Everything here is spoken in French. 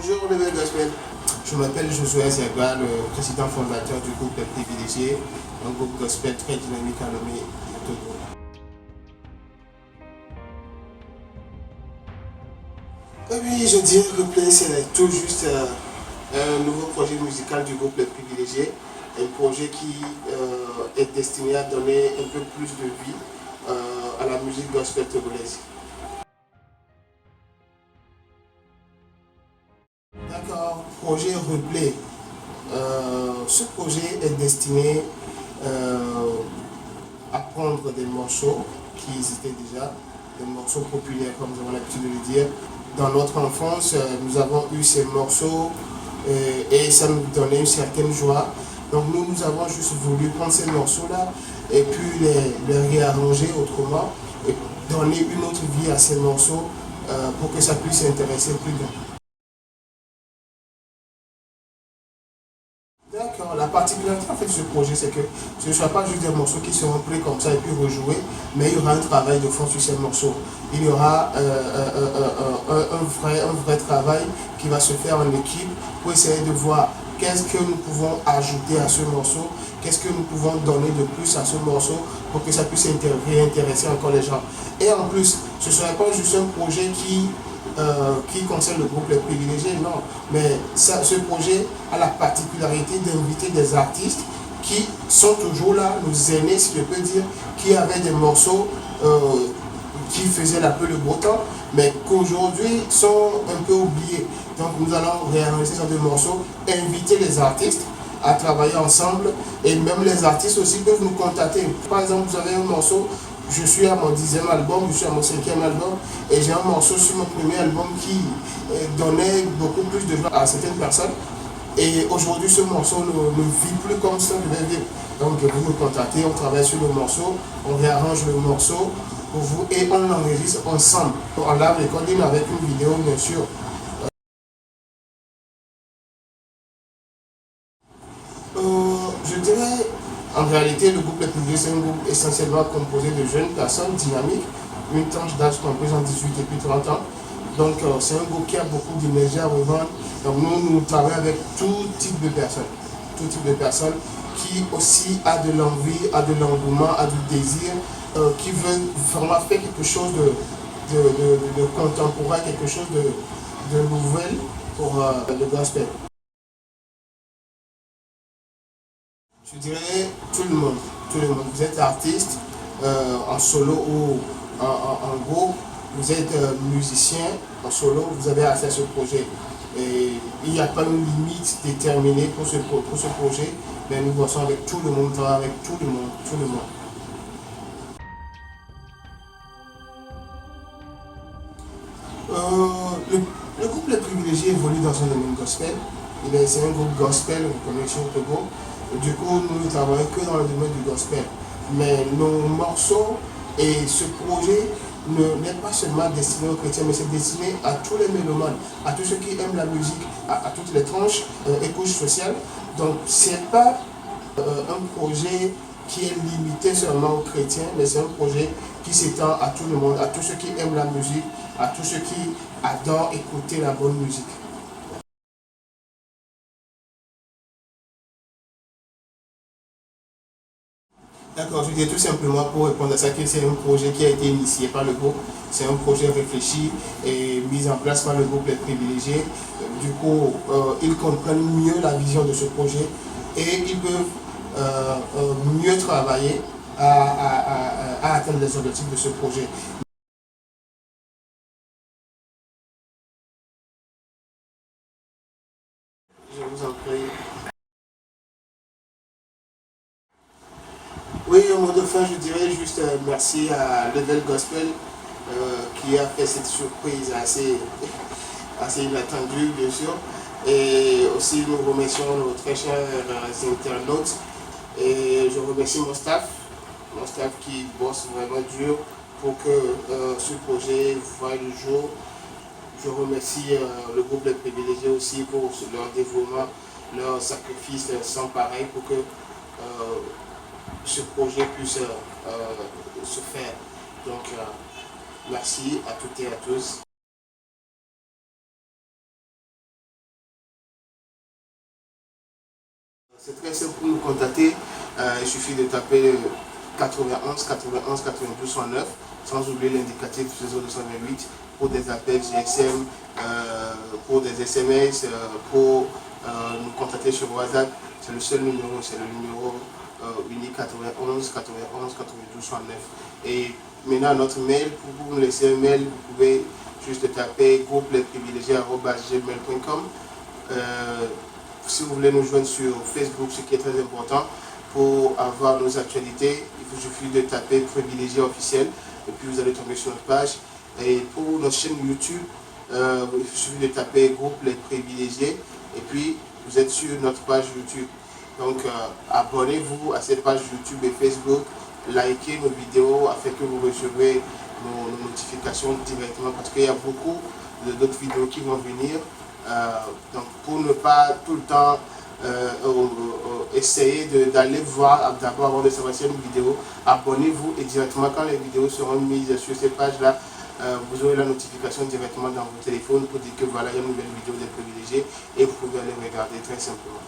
Bonjour Level Gospel, je m'appelle Josué Zerba, le président fondateur du groupe Les Privilégiés, un groupe gospel très dynamique à nommer Togo. Et puis je dirais que Replay, c'est tout juste un nouveau projet musical du groupe Les Privilégiés, un projet qui est destiné à donner un peu plus de vie à la musique gospel togolaise. D'accord, projet Replay. Ce projet est destiné à prendre des morceaux qui existaient déjà, des morceaux populaires comme nous avons l'habitude de le dire. Dans notre enfance, nous avons eu ces morceaux et ça nous donnait une certaine joie. Donc nous avons juste voulu prendre ces morceaux-là et puis les réarranger autrement et donner une autre vie à ces morceaux pour que ça puisse intéresser plus grand. D'accord, la particularité en fait de ce projet, c'est que ce ne soit pas juste des morceaux qui seront pris comme ça et puis rejoués, mais il y aura un travail de fond sur ces morceaux. Il y aura un vrai travail qui va se faire en équipe pour essayer de voir qu'est-ce que nous pouvons ajouter à ce morceau, qu'est-ce que nous pouvons donner de plus à ce morceau pour que ça puisse réintéresser encore les gens. Et en plus, ce ne serait pas juste un projet qui concerne le groupe Les Privilégiés, non. Mais ce projet a la particularité d'inviter des artistes qui sont toujours là, nos aînés, si je peux dire, qui avaient des morceaux qui faisaient un peu le beau temps, mais qu'aujourd'hui sont un peu oubliés. Donc nous allons réarranger ce deux morceaux, inviter les artistes à travailler ensemble et même les artistes aussi peuvent nous contacter. Par exemple, vous avez un morceau, je suis à mon 10e album, je suis à mon 5e album et j'ai un morceau sur mon premier album qui donnait beaucoup plus de joie à certaines personnes. Et aujourd'hui, ce morceau ne vit plus comme ça devait vivre. Donc vous me contactez, on travaille sur le morceau, on réarrange le morceau pour vous et on l'enregistre ensemble. On l'a recordé avec une vidéo bien sûr. Je dirais, en réalité, le groupe Les Privilégiés, c'est un groupe essentiellement composé de jeunes personnes dynamiques, une tranche d'âge comprise entre 18 et puis 30 ans. Donc, c'est un groupe qui a beaucoup d'énergie à revendre. Donc, nous travaillons avec tout type de personnes qui aussi a de l'envie, a de l'engouement, a du désir, qui veulent vraiment faire quelque chose de contemporain, quelque chose de nouvel pour le gospel. Je dirais tout le monde, tout le monde. Vous êtes artiste en solo ou en groupe, vous êtes musicien en solo, vous avez accès à ce projet. Et il n'y a pas une limite déterminée pour ce projet, mais nous bossons avec tout le monde, avec tout le monde, tout le monde. Le groupe Les Privilégiés évolue dans un domaine gospel. C'est un groupe gospel reconnu sur Togo. Du coup, nous ne travaillons que dans le domaine du gospel. Mais nos morceaux et ce projet n'est pas seulement destiné aux chrétiens, mais c'est destiné à tous les mélomanes, à tous ceux qui aiment la musique, à toutes les tranches et couches sociales. Donc, ce n'est pas un projet qui est limité seulement aux chrétiens, mais c'est un projet qui s'étend à tout le monde, à tous ceux qui aiment la musique, à tous ceux qui adorent écouter la bonne musique. D'accord, je dis tout simplement pour répondre à ça que c'est un projet qui a été initié par le groupe, c'est un projet réfléchi et mis en place par le groupe Les Privilégiés. Du coup, ils comprennent mieux la vision de ce projet et ils peuvent mieux travailler à atteindre les objectifs de ce projet. Je vous en prie. Oui, au mot de fin, je dirais juste merci à Level Gospel qui a fait cette surprise assez inattendue, bien sûr. Et aussi, nous remercions nos très chers internautes. Et je remercie mon staff qui bosse vraiment dur pour que ce projet voie le jour. Je remercie le groupe Les Privilégiés aussi pour leur dévouement, leur sacrifice sans pareil pour que ce projet puisse se faire. Donc, merci à toutes et à tous. C'est très simple pour nous contacter. Il suffit de taper 91 91 92 109, sans oublier l'indicatif 0228 pour des appels GSM, pour des SMS, pour nous contacter sur WhatsApp. C'est le seul numéro, c'est le numéro unique 91 91 92 109. Et maintenant notre mail, pour vous nous laisser un mail, vous pouvez juste taper groupe-les-privilégiés@gmail.com. Si vous voulez nous joindre sur Facebook, ce qui est très important, pour avoir nos actualités, il vous suffit de taper privilégié officiel et puis vous allez tomber sur notre page. Et pour notre chaîne YouTube, il suffit de taper groupe les privilégiés et puis vous êtes sur notre page YouTube. Donc abonnez-vous à cette page YouTube et Facebook, likez nos vidéos afin que vous recevez nos notifications directement parce qu'il y a beaucoup d'autres vidéos qui vont venir. Donc pour ne pas tout le temps essayer d'aller voir d'abord avant de savoir si une vidéo, abonnez-vous et directement quand les vidéos seront mises sur cette page là, vous aurez la notification directement dans votre téléphone pour dire que voilà, il y a une nouvelle vidéo des privilégiés et vous pouvez aller regarder très simplement.